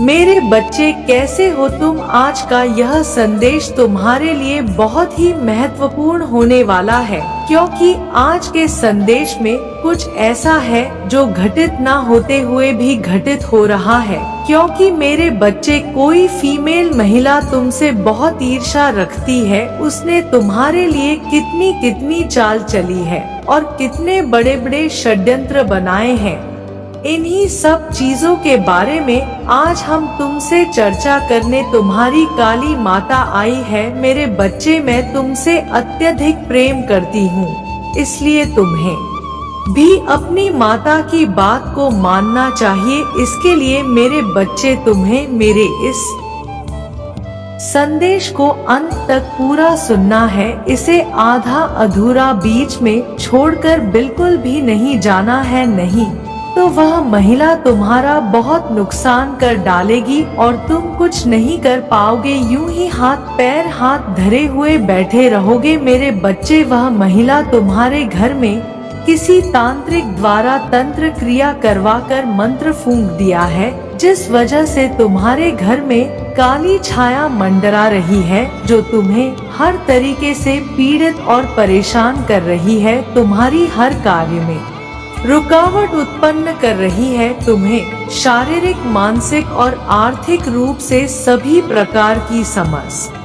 मेरे बच्चे कैसे हो तुम? आज का यह संदेश तुम्हारे लिए बहुत ही महत्वपूर्ण होने वाला है, क्योंकि आज के संदेश में कुछ ऐसा है जो घटित ना होते हुए भी घटित हो रहा है। क्योंकि मेरे बच्चे, कोई फीमेल महिला तुमसे बहुत ईर्ष्या रखती है। उसने तुम्हारे लिए कितनी कितनी चाल चली है और कितने बड़े बड़े षड्यंत्र बनाए हैं। इन्हीं सब चीजों के बारे में आज हम तुमसे चर्चा करने तुम्हारी काली माता आई है। मेरे बच्चे, मैं तुमसे अत्यधिक प्रेम करती हूँ, इसलिए तुम्हें भी अपनी माता की बात को मानना चाहिए। इसके लिए मेरे बच्चे, तुम्हें मेरे इस संदेश को अंत तक पूरा सुनना है। इसे आधा अधूरा बीच में छोड़कर बिल्कुल भी नहीं जाना है, नहीं तो वह महिला तुम्हारा बहुत नुकसान कर डालेगी और तुम कुछ नहीं कर पाओगे। यूं ही हाथ धरे हुए बैठे रहोगे। मेरे बच्चे, वह महिला तुम्हारे घर में किसी तांत्रिक द्वारा तंत्र क्रिया करवाकर मंत्र फूंक दिया है, जिस वजह से तुम्हारे घर में काली छाया मंडरा रही है, जो तुम्हें हर तरीके से पीड़ित और परेशान कर रही है। तुम्हारी हर कार्य में रुकावट उत्पन्न कर रही है। तुम्हें शारीरिक, मानसिक और आर्थिक रूप से सभी प्रकार की समस्याएं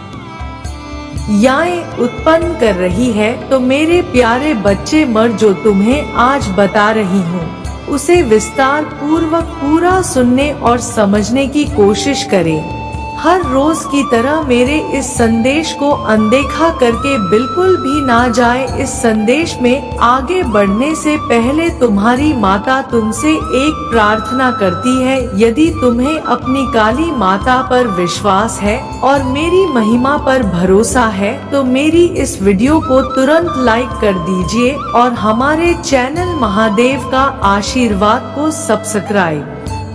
उत्पन्न कर रही है। तो मेरे प्यारे बच्चे, मर जो तुम्हें आज बता रही हूँ उसे विस्तार पूर्वक पूरा सुनने और समझने की कोशिश करें। हर रोज की तरह मेरे इस संदेश को अनदेखा करके बिल्कुल भी ना जाए। इस संदेश में आगे बढ़ने से पहले तुम्हारी माता तुमसे एक प्रार्थना करती है। यदि तुम्हें अपनी काली माता पर विश्वास है और मेरी महिमा पर भरोसा है, तो मेरी इस वीडियो को तुरंत लाइक कर दीजिए और हमारे चैनल महादेव का आशीर्वाद को सब्सक्राइब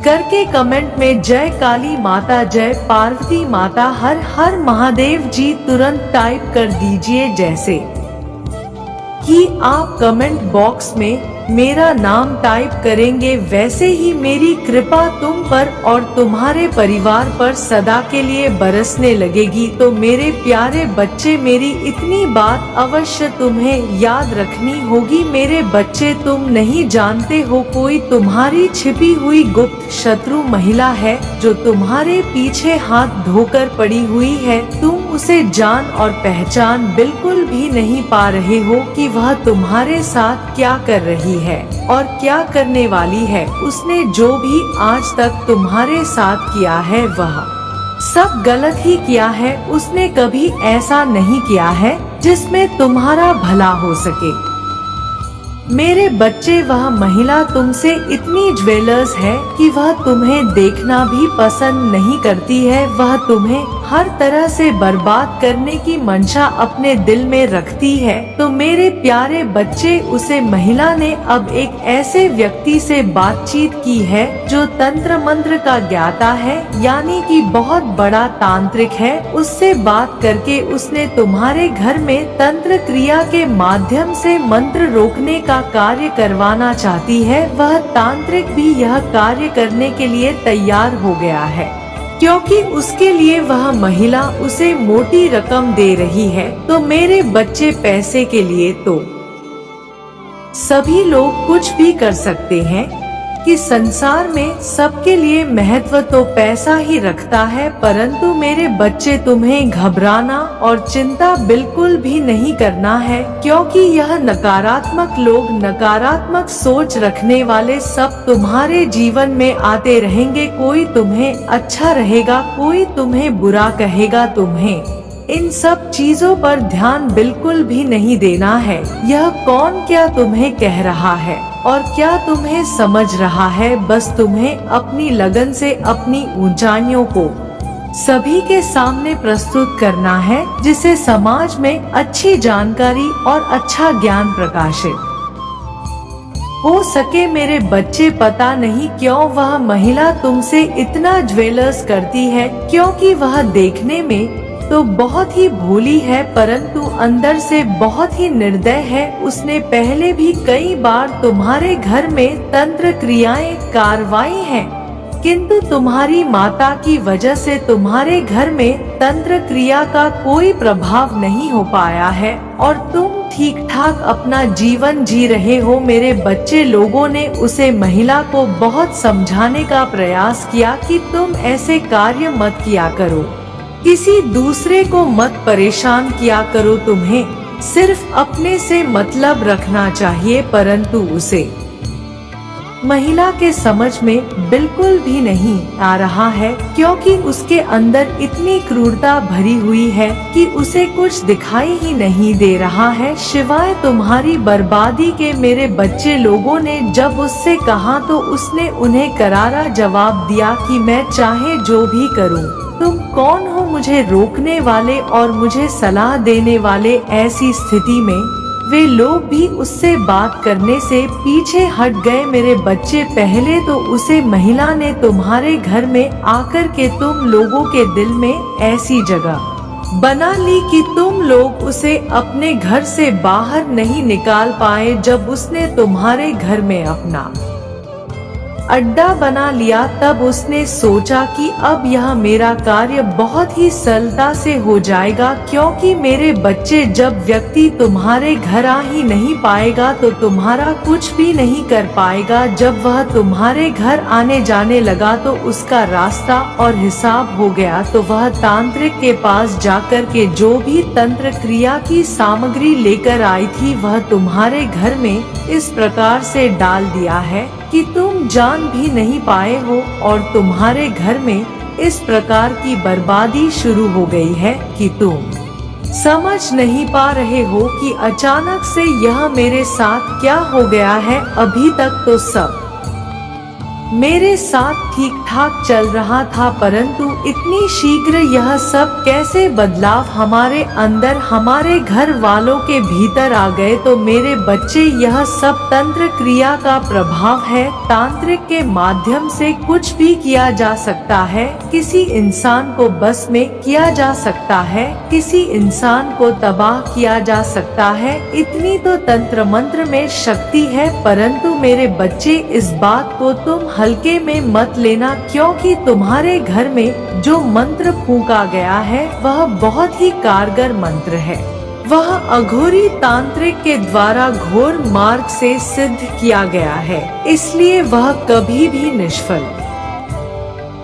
करके कमेंट में जय काली माता, जय पार्वती माता, हर हर महादेव जी तुरंत टाइप कर दीजिए। जैसे कि आप कमेंट बॉक्स में मेरा नाम टाइप करेंगे, वैसे ही मेरी कृपा तुम पर और तुम्हारे परिवार पर सदा के लिए बरसने लगेगी। तो मेरे प्यारे बच्चे, मेरी इतनी बात अवश्य तुम्हें याद रखनी होगी। मेरे बच्चे, तुम नहीं जानते हो, कोई तुम्हारी छिपी हुई गुप्त शत्रु महिला है जो तुम्हारे पीछे हाथ धोकर पड़ी हुई है। तुम उसे जान और पहचान बिल्कुल भी नहीं पा रहे हो कि वह तुम्हारे साथ क्या कर रही है और क्या करने वाली है। उसने जो भी आज तक तुम्हारे साथ किया है वह सब गलत ही किया है। उसने कभी ऐसा नहीं किया है जिसमें तुम्हारा भला हो सके। मेरे बच्चे, वह महिला तुमसे इतनी ज्वेलर्स है कि वह तुम्हें देखना भी पसंद नहीं करती है। वह तुम्हें हर तरह से बर्बाद करने की मंशा अपने दिल में रखती है। तो मेरे प्यारे बच्चे, उसे महिला ने अब एक ऐसे व्यक्ति से बातचीत की है जो तंत्र मंत्र का ज्ञाता है, यानी कि बहुत बड़ा तांत्रिक है। उससे बात करके उसने तुम्हारे घर में तंत्र क्रिया के माध्यम से मंत्र रोकने का कार्य करवाना चाहती है। वह तांत्रिक भी यह कार्य करने के लिए तैयार हो गया है, क्योंकि उसके लिए वह महिला उसे मोटी रकम दे रही है। तो मेरे बच्चे, पैसे के लिए तो सभी लोग कुछ भी कर सकते हैं कि संसार में सबके लिए महत्व तो पैसा ही रखता है। परंतु मेरे बच्चे, तुम्हें घबराना और चिंता बिल्कुल भी नहीं करना है, क्योंकि यह नकारात्मक लोग, नकारात्मक सोच रखने वाले सब तुम्हारे जीवन में आते रहेंगे। कोई तुम्हें अच्छा रहेगा, कोई तुम्हें बुरा कहेगा। तुम्हें इन सब चीजों पर ध्यान बिल्कुल भी नहीं देना है। यह कौन क्या तुम्हें कह रहा है और क्या तुम्हें समझ रहा है, बस तुम्हें अपनी लगन से अपनी ऊंचाइयों को सभी के सामने प्रस्तुत करना है, जिससे समाज में अच्छी जानकारी और अच्छा ज्ञान प्रकाशित हो सके। मेरे बच्चे, पता नहीं क्यों वह महिला तुमसे इतना ज्वेलर्स करती है, क्योंकि वह देखने में तो बहुत ही भोली है, परंतु अंदर से बहुत ही निर्दय है। उसने पहले भी कई बार तुम्हारे घर में तंत्र क्रियाएं करवाई हैं, किंतु तुम्हारी माता की वजह से तुम्हारे घर में तंत्र क्रिया का कोई प्रभाव नहीं हो पाया है और तुम ठीक ठाक अपना जीवन जी रहे हो। मेरे बच्चे लोगों ने उसे महिला को बहुत समझाने का प्रयास किया कि तुम ऐसे कार्य मत किया करो, किसी दूसरे को मत परेशान किया करो, तुम्हें सिर्फ अपने से मतलब रखना चाहिए। परंतु उसे महिला के समझ में बिल्कुल भी नहीं आ रहा है, क्योंकि उसके अंदर इतनी क्रूरता भरी हुई है कि उसे कुछ दिखाई ही नहीं दे रहा है सिवाय तुम्हारी बर्बादी के। मेरे बच्चे लोगों ने जब उससे कहा तो उसने उन्हें करारा जवाब दिया कि मैं चाहे जो भी करूं, तुम कौन हो मुझे रोकने वाले और मुझे सलाह देने वाले। ऐसी स्थिति में वे लोग भी उससे बात करने से पीछे हट गए। मेरे बच्चे, पहले तो उसे महिला ने तुम्हारे घर में आकर के तुम लोगों के दिल में ऐसी जगह बना ली कि तुम लोग उसे अपने घर से बाहर नहीं निकाल पाए। जब उसने तुम्हारे घर में अपना अड्डा बना लिया तब उसने सोचा कि अब यह मेरा कार्य बहुत ही सरलता से हो जाएगा, क्योंकि मेरे बच्चे, जब व्यक्ति तुम्हारे घर आ ही नहीं पाएगा तो तुम्हारा कुछ भी नहीं कर पाएगा। जब वह तुम्हारे घर आने जाने लगा तो उसका रास्ता और हिसाब हो गया, तो वह तांत्रिक के पास जाकर के जो भी तंत्र क्रिया की सामग्री लेकर आई थी वह तुम्हारे घर में इस प्रकार से डाल दिया है कि तुम जान भी नहीं पाए हो और तुम्हारे घर में इस प्रकार की बर्बादी शुरू हो गई है कि तुम समझ नहीं पा रहे हो कि अचानक से यह मेरे साथ क्या हो गया है। अभी तक तो सब मेरे साथ ठीक ठाक चल रहा था, परंतु इतनी शीघ्र यह सब कैसे बदलाव हमारे अंदर, हमारे घर वालों के भीतर आ गए। तो मेरे बच्चे, यह सब तंत्र क्रिया का प्रभाव है। तांत्रिक के माध्यम से कुछ भी किया जा सकता है, किसी इंसान को बस में किया जा सकता है, किसी इंसान को तबाह किया जा सकता है। इतनी तो तंत्र मंत्र में शक्ति है। परंतु मेरे बच्चे, इस बात को तुम हल्के में मत लेना, क्योंकि तुम्हारे घर में जो मंत्र फूंका गया है वह बहुत ही कारगर मंत्र है। वह अघोरी तांत्रिक के द्वारा घोर मार्ग से सिद्ध किया गया है, इसलिए वह कभी भी निष्फल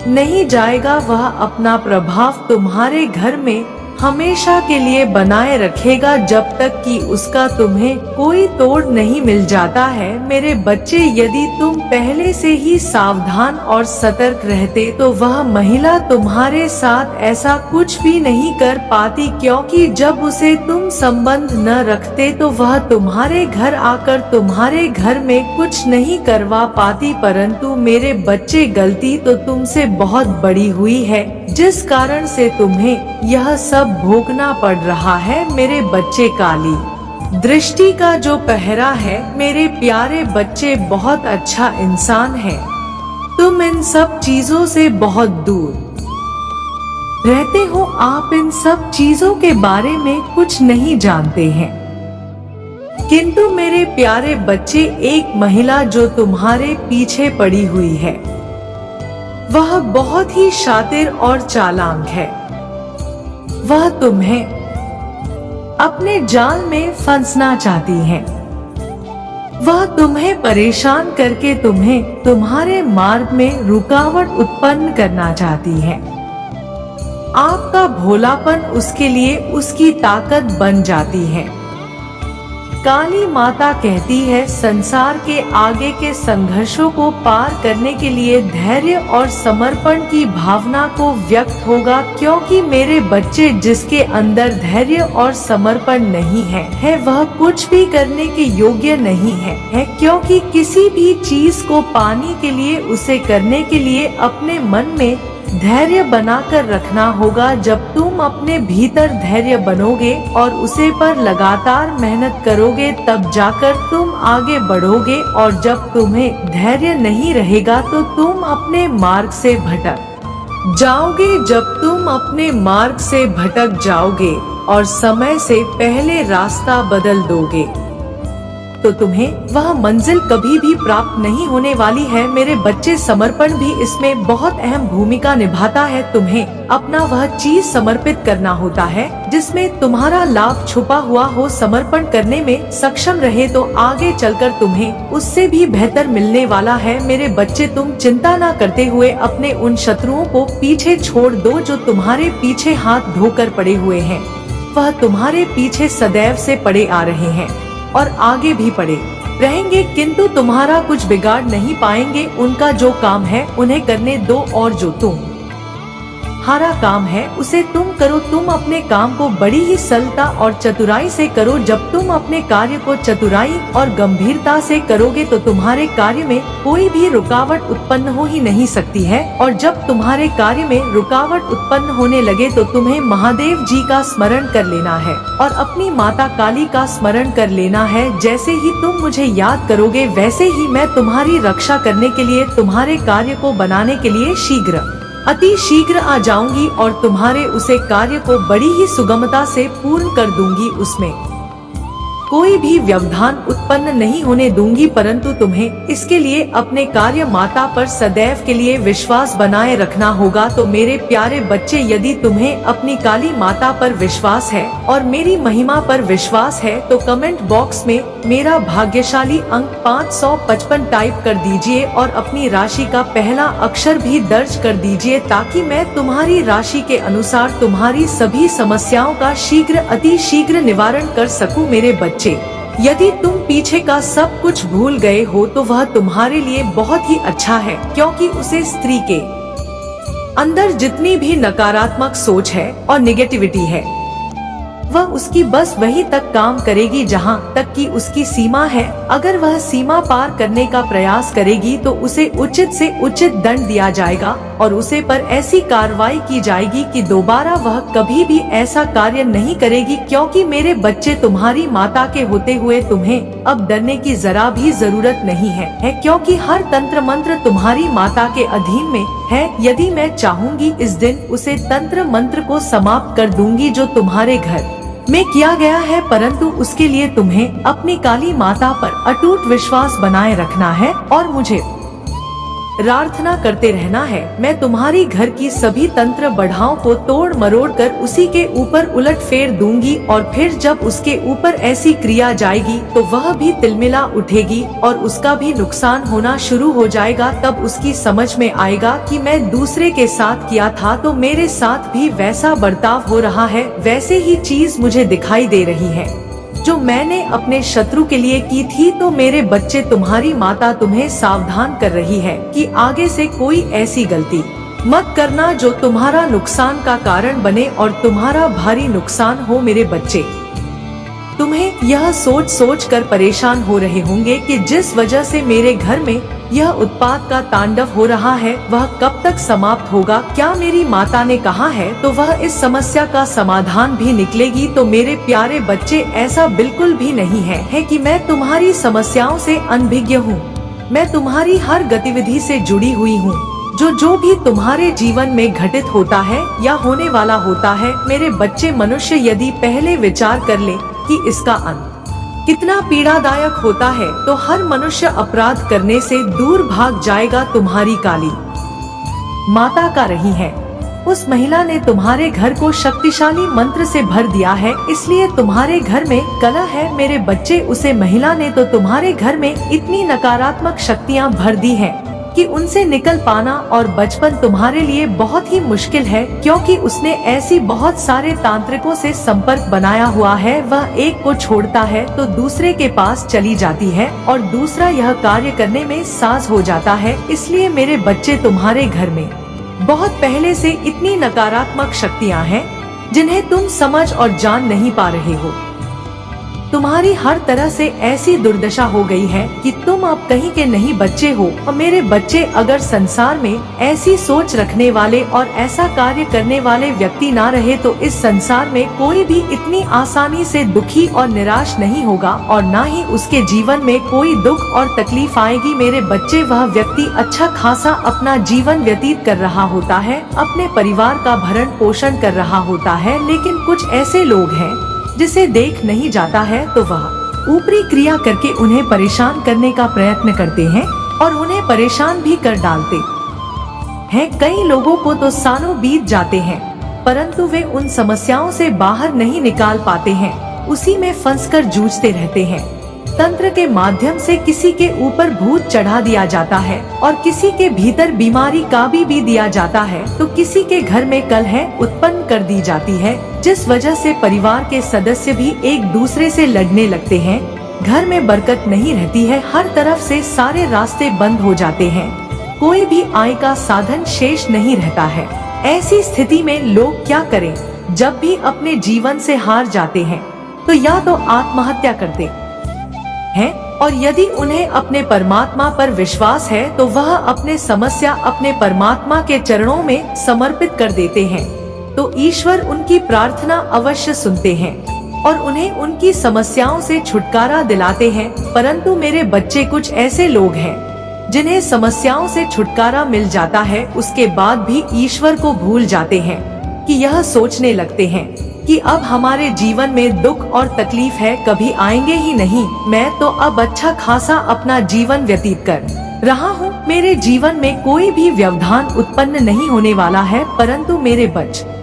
नहीं जाएगा। वह अपना प्रभाव तुम्हारे घर में हमेशा के लिए बनाए रखेगा, जब तक कि उसका तुम्हें कोई तोड़ नहीं मिल जाता है। मेरे बच्चे, यदि तुम पहले से ही सावधान और सतर्क रहते तो वह महिला तुम्हारे साथ ऐसा कुछ भी नहीं कर पाती, क्योंकि जब उसे तुम संबंध न रखते तो वह तुम्हारे घर आकर तुम्हारे घर में कुछ नहीं करवा पाती। परंतु मेरे बच्चे, गलती तो तुमसे बहुत बड़ी हुई है, जिस कारण से तुम्हें यह सब भोगना पड़ रहा है। मेरे बच्चे, काली दृष्टि का जो पहरा है, मेरे प्यारे बच्चे, बहुत अच्छा इंसान है। तुम इन सब चीजों से बहुत दूर रहते हो, आप इन सब चीजों के बारे में कुछ नहीं जानते हैं। किंतु मेरे प्यारे बच्चे, एक महिला जो तुम्हारे पीछे पड़ी हुई है वह बहुत ही शातिर और चालाक है। वह तुम्हें अपने जाल में फंसना चाहती है। वह तुम्हें परेशान करके तुम्हें तुम्हारे मार्ग में रुकावट उत्पन्न करना चाहती है। आपका भोलापन उसके लिए उसकी ताकत बन जाती है। काली माता कहती है, संसार के आगे के संघर्षों को पार करने के लिए धैर्य और समर्पण की भावना को व्यक्त होगा, क्योंकि मेरे बच्चे, जिसके अंदर धैर्य और समर्पण नहीं है वह कुछ भी करने के योग्य नहीं है, क्योंकि किसी भी चीज को पाने के लिए, उसे करने के लिए अपने मन में धैर्य बनाकर रखना होगा। जब तुम अपने भीतर धैर्य बनोगे और उसे पर लगातार मेहनत करोगे, तब जाकर तुम आगे बढ़ोगे। और जब तुम्हें धैर्य नहीं रहेगा तो तुम अपने मार्ग से भटक जाओगे। जब तुम अपने मार्ग से भटक जाओगे और समय से पहले रास्ता बदल दोगे तो तुम्हें वह मंजिल कभी भी प्राप्त नहीं होने वाली है। मेरे बच्चे, समर्पण भी इसमें बहुत अहम भूमिका निभाता है। तुम्हें अपना वह चीज समर्पित करना होता है जिसमें तुम्हारा लाभ छुपा हुआ हो। समर्पण करने में सक्षम रहे तो आगे चलकर तुम्हें उससे भी बेहतर मिलने वाला है। मेरे बच्चे, तुम चिंता न करते हुए अपने उन शत्रुओं को पीछे छोड़ दो जो तुम्हारे पीछे हाथ धोकर पड़े हुए हैं। वह तुम्हारे पीछे सदैव से पड़े आ रहे हैं और आगे भी पड़े रहेंगे, किंतु तुम्हारा कुछ बिगाड़ नहीं पाएंगे। उनका जो काम है उन्हें करने दो और जो तुम्हारा काम है उसे तुम करो। तुम अपने काम को बड़ी ही सरलता और चतुराई से करो। जब तुम अपने कार्य को चतुराई और गंभीरता से करोगे तो तुम्हारे कार्य में कोई भी रुकावट उत्पन्न हो ही नहीं सकती है। और जब तुम्हारे कार्य में रुकावट उत्पन्न होने लगे तो तुम्हें महादेव जी का स्मरण कर लेना है और अपनी माता काली का स्मरण कर लेना है। जैसे ही तुम मुझे याद करोगे वैसे ही मैं तुम्हारी रक्षा करने के लिए, तुम्हारे कार्य को बनाने के लिए अति शीघ्र आ जाऊंगी और तुम्हारे उसे कार्य को बड़ी ही सुगमता से पूर्ण कर दूंगी। उसमें कोई भी व्यवधान उत्पन्न नहीं होने दूंगी, परंतु तुम्हें इसके लिए अपने कार्य माता पर सदैव के लिए विश्वास बनाए रखना होगा। तो मेरे प्यारे बच्चे, यदि तुम्हें अपनी काली माता पर विश्वास है और मेरी महिमा पर विश्वास है तो कमेंट बॉक्स में मेरा भाग्यशाली अंक 555 टाइप कर दीजिए और अपनी राशि का पहला अक्षर भी दर्ज कर दीजिए, ताकि मैं तुम्हारी राशि के अनुसार तुम्हारी सभी समस्याओं का अति शीघ्र निवारण कर सकूं। मेरे बच्चे, यदि तुम पीछे का सब कुछ भूल गए हो तो वह तुम्हारे लिए बहुत ही अच्छा है, क्योंकि उसे स्त्री के अंदर जितनी भी नकारात्मक सोच है और निगेटिविटी है वह उसकी बस वही तक काम करेगी जहां तक कि उसकी सीमा है। अगर वह सीमा पार करने का प्रयास करेगी तो उसे उचित से उचित दंड दिया जाएगा और उसे पर ऐसी कार्रवाई की जाएगी कि दोबारा वह कभी भी ऐसा कार्य नहीं करेगी। क्योंकि मेरे बच्चे, तुम्हारी माता के होते हुए तुम्हें अब डरने की जरा भी जरूरत नहीं है, क्योंकि हर तंत्र मंत्र तुम्हारी माता के अधीन में है। यदि मैं चाहूंगी इस दिन उसे तंत्र मंत्र को समाप्त कर दूंगी जो तुम्हारे घर में किया गया है, परंतु उसके लिए तुम्हें अपनी काली माता पर अटूट विश्वास बनाए रखना है और मुझे प्रार्थना करते रहना है। मैं तुम्हारी घर की सभी तंत्र बढ़ाओं को तोड़ मरोड़ कर उसी के ऊपर उलट फेर दूंगी और फिर जब उसके ऊपर ऐसी क्रिया जाएगी तो वह भी तिलमिला उठेगी और उसका भी नुकसान होना शुरू हो जाएगा। तब उसकी समझ में आएगा कि मैं दूसरे के साथ किया था तो मेरे साथ भी वैसा बर्ताव हो रहा है, वैसे ही चीज मुझे दिखाई दे रही है जो मैंने अपने शत्रु के लिए की थी। तो मेरे बच्चे, तुम्हारी माता तुम्हें सावधान कर रही है कि आगे से कोई ऐसी गलती मत करना जो तुम्हारा नुकसान का कारण बने और तुम्हारा भारी नुकसान हो। मेरे बच्चे, तुम्हें यह सोच कर परेशान हो रहे होंगे कि जिस वजह से मेरे घर में यह उत्पात का तांडव हो रहा है वह कब तक समाप्त होगा। क्या मेरी माता ने कहा है तो वह इस समस्या का समाधान भी निकलेगी। तो मेरे प्यारे बच्चे, ऐसा बिल्कुल भी नहीं है कि मैं तुम्हारी समस्याओं से अनभिज्ञ हूँ। मैं तुम्हारी हर गतिविधि से जुड़ी हुई हूँ। जो भी तुम्हारे जीवन में घटित होता है या होने वाला होता है, मेरे बच्चे, मनुष्य यदि पहले विचार कर ले कि इसका अंत कितना पीड़ादायक होता है तो हर मनुष्य अपराध करने से दूर भाग जाएगा। तुम्हारी काली माता का रही है, उस महिला ने तुम्हारे घर को शक्तिशाली मंत्र से भर दिया है, इसलिए तुम्हारे घर में कलह है। मेरे बच्चे, उसे महिला ने तो तुम्हारे घर में इतनी नकारात्मक शक्तियाँ भर दी है कि उनसे निकल पाना और बचपन तुम्हारे लिए बहुत ही मुश्किल है, क्योंकि उसने ऐसी बहुत सारे तांत्रिकों से संपर्क बनाया हुआ है। वह एक को छोड़ता है तो दूसरे के पास चली जाती है और दूसरा यह कार्य करने में साज हो जाता है। इसलिए मेरे बच्चे, तुम्हारे घर में बहुत पहले से इतनी नकारात्मक शक्तियाँ हैं जिन्हें तुम समझ और जान नहीं पा रहे हो। तुम्हारी हर तरह से ऐसी दुर्दशा हो गई है कि तुम अब कहीं के नहीं बच्चे हो। और मेरे बच्चे, अगर संसार में ऐसी सोच रखने वाले और ऐसा कार्य करने वाले व्यक्ति ना रहे तो इस संसार में कोई भी इतनी आसानी से दुखी और निराश नहीं होगा और ना ही उसके जीवन में कोई दुख और तकलीफ आएगी। मेरे बच्चे, वह व्यक्ति अच्छा खासा अपना जीवन व्यतीत कर रहा होता है, अपने परिवार का भरण पोषण कर रहा होता है, लेकिन कुछ ऐसे लोग हैं जिसे देख नहीं जाता है तो वह ऊपरी क्रिया करके उन्हें परेशान करने का प्रयत्न करते हैं और उन्हें परेशान भी कर डालते हैं। कई लोगों को तो सालों बीत जाते हैं परंतु वे उन समस्याओं से बाहर नहीं निकाल पाते हैं, उसी में फंसकर जूझते रहते हैं। तंत्र के माध्यम से किसी के ऊपर भूत चढ़ा दिया जाता है और किसी के भीतर बीमारी का भी दिया जाता है, तो किसी के घर में कलह उत्पन्न कर दी जाती है, जिस वजह से परिवार के सदस्य भी एक दूसरे से लड़ने लगते हैं। घर में बरकत नहीं रहती है, हर तरफ से सारे रास्ते बंद हो जाते हैं, कोई भी आय का साधन शेष नहीं रहता है। ऐसी स्थिति में लोग क्या करें? जब भी अपने जीवन से हार जाते हैं तो या तो आत्महत्या करते हैं और यदि उन्हें अपने परमात्मा पर विश्वास है तो वह अपने समस्या अपने परमात्मा के चरणों में समर्पित कर देते हैं, तो ईश्वर उनकी प्रार्थना अवश्य सुनते हैं और उन्हें उनकी समस्याओं से छुटकारा दिलाते हैं। परंतु मेरे बच्चे, कुछ ऐसे लोग हैं जिन्हें समस्याओं से छुटकारा मिल जाता है, उसके बाद भी ईश्वर को भूल जाते हैं कि यह सोचने लगते हैं कि अब हमारे जीवन में दुख और तकलीफ है, कभी आएंगे ही नहीं। मैं तो अब अच्छा खासा अपना जीवन व्यतीत कर रहा हूँ, मेरे जीवन में कोई भी व्यवधान उत्पन्न नहीं होने वाला है। परंतु मेरे बच्चे,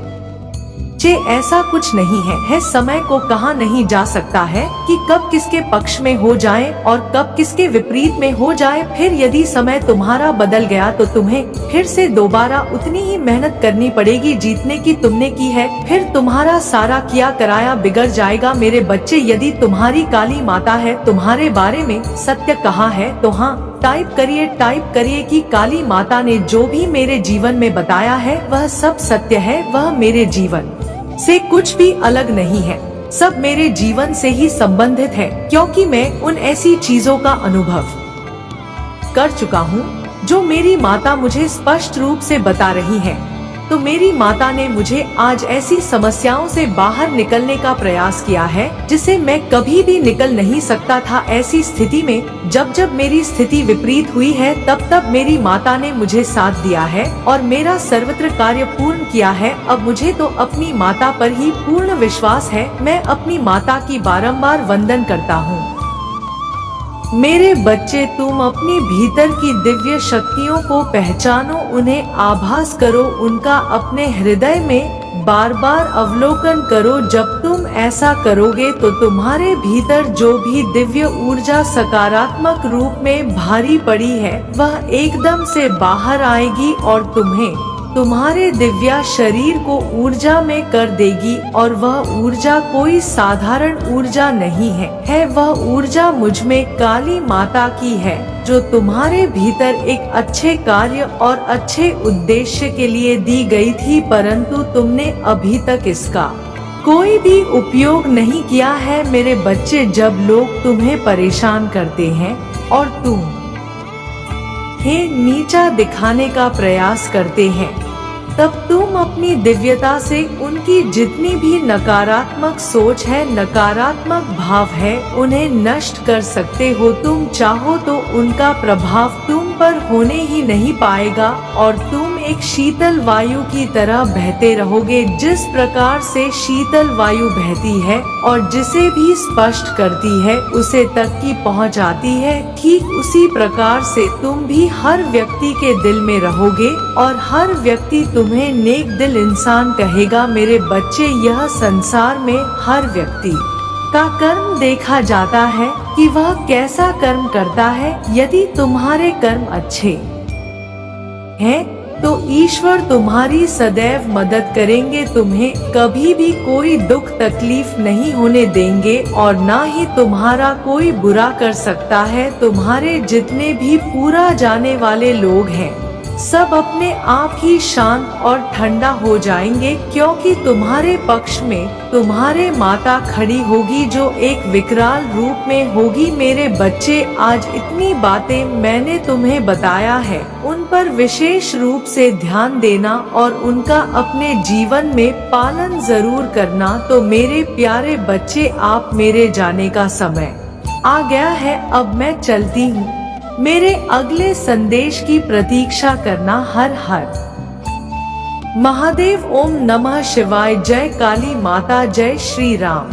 ऐसा कुछ नहीं है। समय को कहा नहीं जा सकता है कि कब किसके पक्ष में हो जाए और कब किसके विपरीत में हो जाए। फिर यदि समय तुम्हारा बदल गया तो तुम्हें फिर से दोबारा उतनी ही मेहनत करनी पड़ेगी जीतने की तुमने की है, फिर तुम्हारा सारा किया कराया बिगड़ जाएगा। मेरे बच्चे, यदि तुम्हारी काली माता है तुम्हारे बारे में सत्य कहा है तो हाँ, टाइप करिए कि काली माता ने जो भी मेरे जीवन में बताया है वह सब सत्य है, वह मेरे जीवन से कुछ भी अलग नहीं है, सब मेरे जीवन से ही संबंधित है, क्योंकि मैं उन ऐसी चीजों का अनुभव कर चुका हूँ जो मेरी माता मुझे स्पष्ट रूप से बता रही है। तो मेरी माता ने मुझे आज ऐसी समस्याओं से बाहर निकलने का प्रयास किया है जिसे मैं कभी भी निकल नहीं सकता था। ऐसी स्थिति में जब मेरी स्थिति विपरीत हुई है तब मेरी माता ने मुझे साथ दिया है और मेरा सर्वत्र कार्य पूर्ण किया है। अब मुझे तो अपनी माता पर ही पूर्ण विश्वास है, मैं अपनी माता की बारंबार वंदन करता हूँ। मेरे बच्चे, तुम अपने भीतर की दिव्य शक्तियों को पहचानो, उन्हें आभास करो, उनका अपने हृदय में बार बार अवलोकन करो। जब तुम ऐसा करोगे तो तुम्हारे भीतर जो भी दिव्य ऊर्जा सकारात्मक रूप में भारी पड़ी है वह एकदम से बाहर आएगी और तुम्हें तुम्हारे दिव्या शरीर को ऊर्जा में कर देगी। और वह ऊर्जा कोई साधारण ऊर्जा नहीं है, वह ऊर्जा मुझ में काली माता की है जो तुम्हारे भीतर एक अच्छे कार्य और अच्छे उद्देश्य के लिए दी गई थी, परंतु तुमने अभी तक इसका कोई भी उपयोग नहीं किया है। मेरे बच्चे, जब लोग तुम्हें परेशान करते हैं और तुम्हें नीचा दिखाने का प्रयास करते हैं तब तुम अपनी दिव्यता से उनकी जितनी भी नकारात्मक सोच है, नकारात्मक भाव है, उन्हें नष्ट कर सकते हो। तुम चाहो तो उनका प्रभाव तुम पर होने ही नहीं पाएगा और तुम एक शीतल वायु की तरह बहते रहोगे। जिस प्रकार से शीतल वायु बहती है और जिसे भी स्पर्श करती है उसे तक की पहुंच आती है, ठीक उसी प्रकार से तुम भी हर व्यक्ति के दिल में रहोगे और हर व्यक्ति तुम्हें नेक दिल इंसान कहेगा। मेरे बच्चे, यह संसार में हर व्यक्ति का कर्म देखा जाता है कि वह कैसा कर्म करता है। यदि तुम्हारे कर्म अच्छे हैं तो ईश्वर तुम्हारी सदैव मदद करेंगे, तुम्हें कभी भी कोई दुख तकलीफ नहीं होने देंगे और ना ही तुम्हारा कोई बुरा कर सकता है। तुम्हारे जितने भी पूरा जाने वाले लोग हैं सब अपने आप ही शांत और ठंडा हो जाएंगे, क्योंकि तुम्हारे पक्ष में तुम्हारे माता खड़ी होगी जो एक विकराल रूप में होगी। मेरे बच्चे, आज इतनी बातें मैंने तुम्हें बताया है, उन पर विशेष रूप से ध्यान देना और उनका अपने जीवन में पालन जरूर करना। तो मेरे प्यारे बच्चे, आप मेरे जाने का समय आ गया है, अब मैं चलती हूँ। मेरे अगले संदेश की प्रतीक्षा करना। हर हर महादेव। ओम नमः शिवाय। जय काली माता, जय श्री राम।